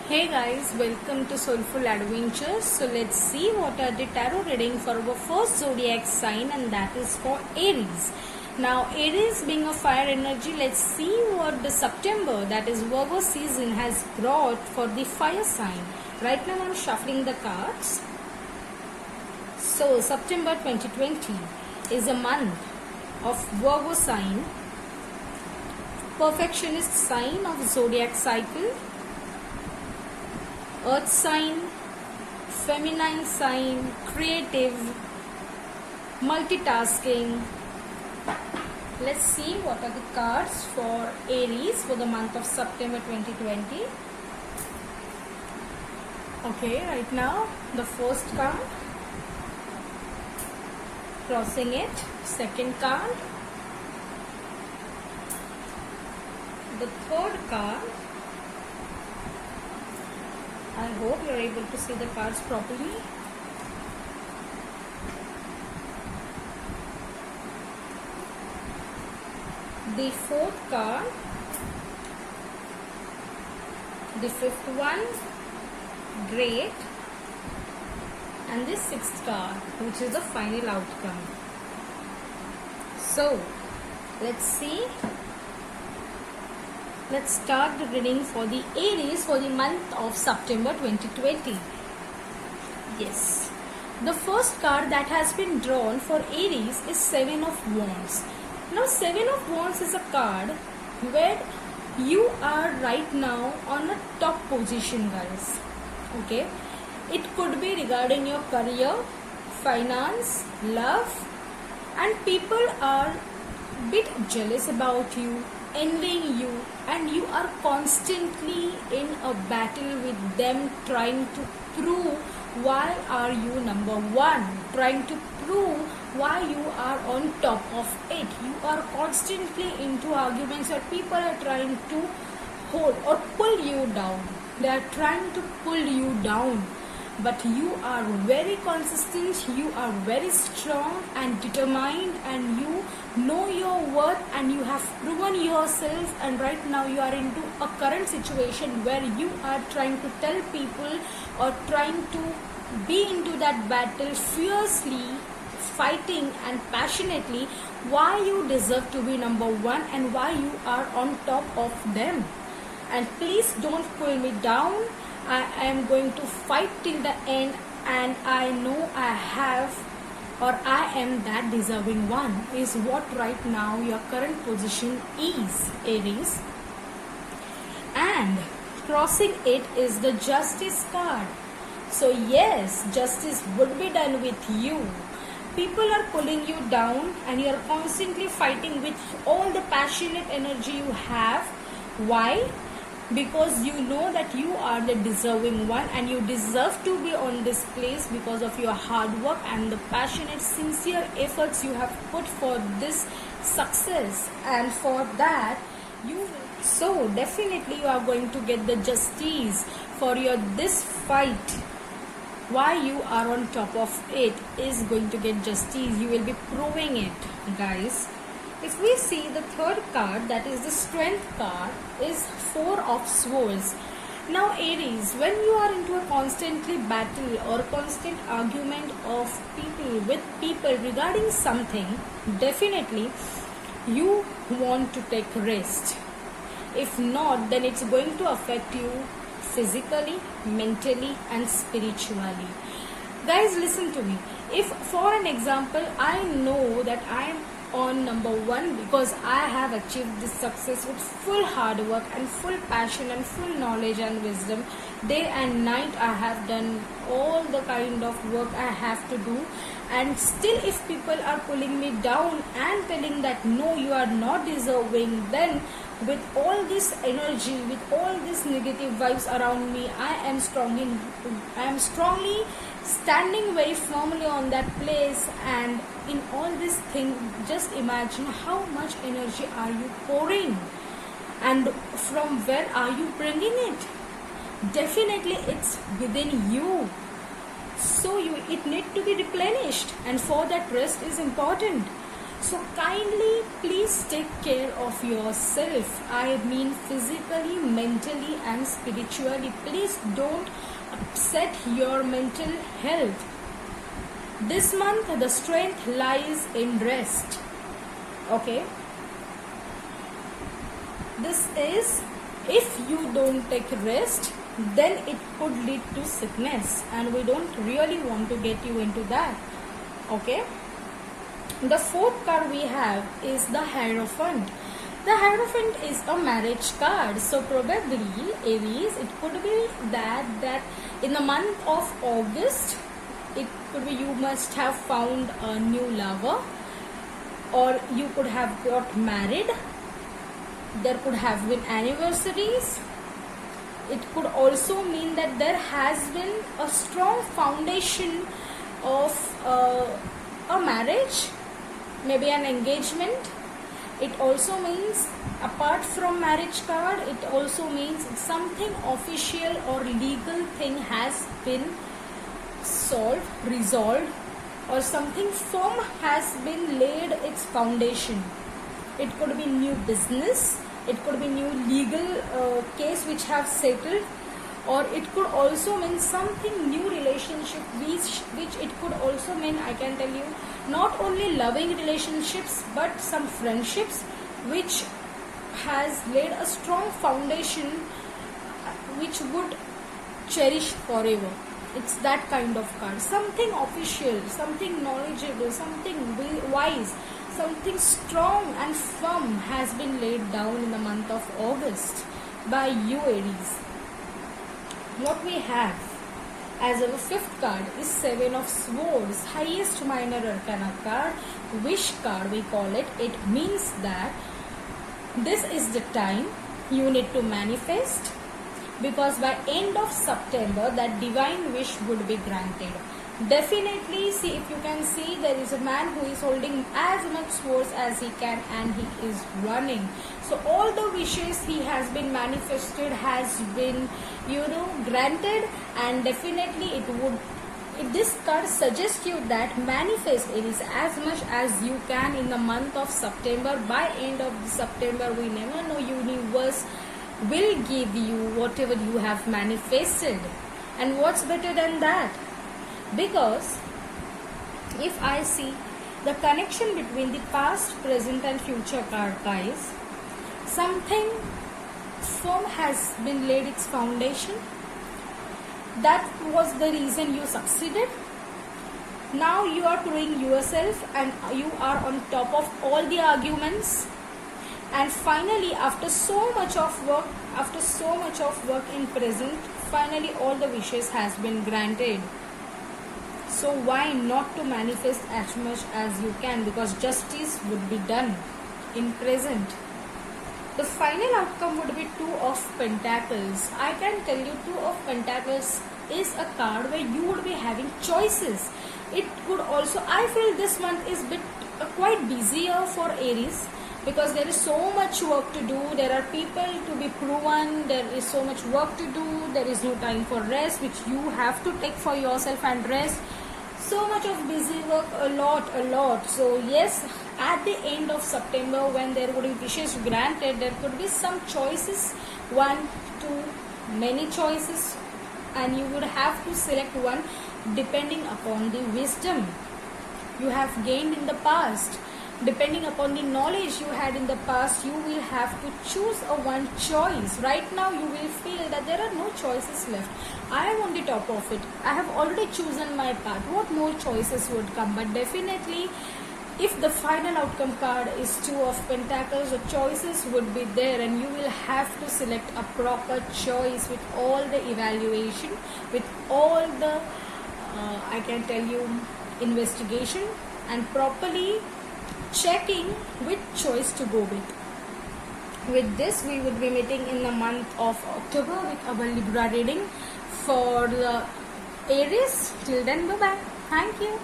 Hey guys, welcome to Soulful Adventures. So let's see what are the tarot reading for our first zodiac sign, and that is for Aries. Now Aries being a fire energy, let's see what the September, that is Virgo season, has brought for the fire sign. Right now I'm shuffling the cards. So September 2020 is a month of Virgo sign, perfectionist sign of zodiac cycle, earth sign, feminine sign, creative, multitasking. Let's see what are the cards for Aries for the month of September 2020. Okay, right now the first card, crossing it, second card, the third card. I hope you are able to see the cards properly. The fourth card, the fifth one, great, and the sixth card, which is the final outcome. So, let's see. Let's start the reading for the Aries for the month of September 2020. Yes. The first card that has been drawn for Aries is Seven of Wands. Now Seven of Wands is a card where you are right now on a top position, guys. Okay. It could be regarding your career, finance, love, and people are a bit jealous about you, envying you, and you are constantly in a battle with them, trying to prove why are you number one, trying to prove why you are on top of it. You are constantly into arguments where people are trying to hold or pull you down. They are trying to pull you down, but you are very consistent, you are very strong and determined, and you know your worth, and you have proven yourself. And right now you are into a current situation where you are trying to tell people or trying to be into that battle fiercely, fighting and passionately why you deserve to be number one and why you are on top of them. And please don't pull me down. I am going to fight till the end, and I know I have, or I am that deserving one, is what right now your current position is, Aries. And crossing it is the Justice card. So yes, justice would be done with you. People are pulling you down and you are constantly fighting with all the passionate energy you have. Why? Because you know that you are the deserving one and you deserve to be on this place because of your hard work and the passionate, sincere efforts you have put for this success. And for that, you will. So definitely you are going to get the justice for your this fight. Why you are on top of it is going to get justice. You will be proving it, guys. If we see the third card, that is the Strength card, is Four of Swords. Now Aries, when you are into a constantly battle or constant argument of people with people regarding something, definitely you want to take rest. If not, then it's going to affect you physically, mentally, and spiritually. Guys, listen to me. If for an example, I know that I am on number one because I have achieved this success with full hard work and full passion and full knowledge and wisdom. Day and night I have done all the kind of work I have to do, and still if people are pulling me down and telling that no, you are not deserving, then with all this energy, with all these negative vibes around me, I am strongly standing very firmly on that place. And in all this thing, just imagine how much energy are you pouring and from where are you bringing it. Definitely it's within you, so it need to be replenished, and for that rest is important. So kindly please take care of yourself. I mean physically, mentally and spiritually. Please don't upset your mental health. This month the strength lies in rest. Okay. This is, if you don't take rest, then it could lead to sickness, and we don't really want to get you into that. Okay. The fourth card we have is the Hierophant. The Hierophant is a marriage card. So probably Aries, it could be that in the month of August, it could be you must have found a new lover, or you could have got married. There could have been anniversaries. It could also mean that there has been a strong foundation of a marriage, maybe an engagement. It also means, apart from marriage card, it also means something official or legal thing has been solved, resolved, or something firm has been laid its foundation. It could be new business, it could be new legal case which have settled, or it could also mean something new relationship, which it could also mean, I can tell you, not only loving relationships but some friendships which has laid a strong foundation which would cherish forever. It's that kind of card. Something official, something knowledgeable, something wise, something strong and firm has been laid down in the month of August by you, Aries. What we have as our fifth card is Seven of Swords, highest minor arcana card, wish card we call it. It means that this is the time you need to manifest, because by end of September that divine wish would be granted. Definitely, see, if you can see, there is a man who is holding as much swords as he can and he is running. So all the wishes he has been manifested has been, granted, and definitely it would, if this card suggests you that manifest it is as much as you can in the month of September. By end of September, we never know, universe will give you whatever you have manifested. And what's better than that? Because if I see the connection between the past, present and future card, guys, something firm has been laid its foundation. That was the reason you succeeded. Now you are proving yourself and you are on top of all the arguments. And finally, after so much of work in present, finally all the wishes has been granted. So why not to manifest as much as you can, because justice would be done in present. The final outcome would be Two of Pentacles. I can tell you Two of Pentacles is a card where you would be having choices. It could also, I feel this month is quite busier for Aries, because there is so much work to do. There are people to be proven. There is so much work to do. There is no time for rest, which you have to take for yourself and rest. So much of busy work, a lot. So yes, at the end of September, when there would be wishes granted, there could be some choices, 1, 2, many choices, and you would have to select one depending upon the wisdom you have gained in the past. Depending upon the knowledge you had in the past, you will have to choose a one choice. Right now you will feel that there are no choices left. I am on the top of it. I have already chosen my path. What more choices would come? But definitely, if the final outcome card is Two of Pentacles, the choices would be there, and you will have to select a proper choice with all the evaluation, with all the, I can tell you, investigation, and properly checking which choice to go with. With this, we would be meeting in the month of October with our Libra reading for the Aries. Till then, bye-bye. Thank you.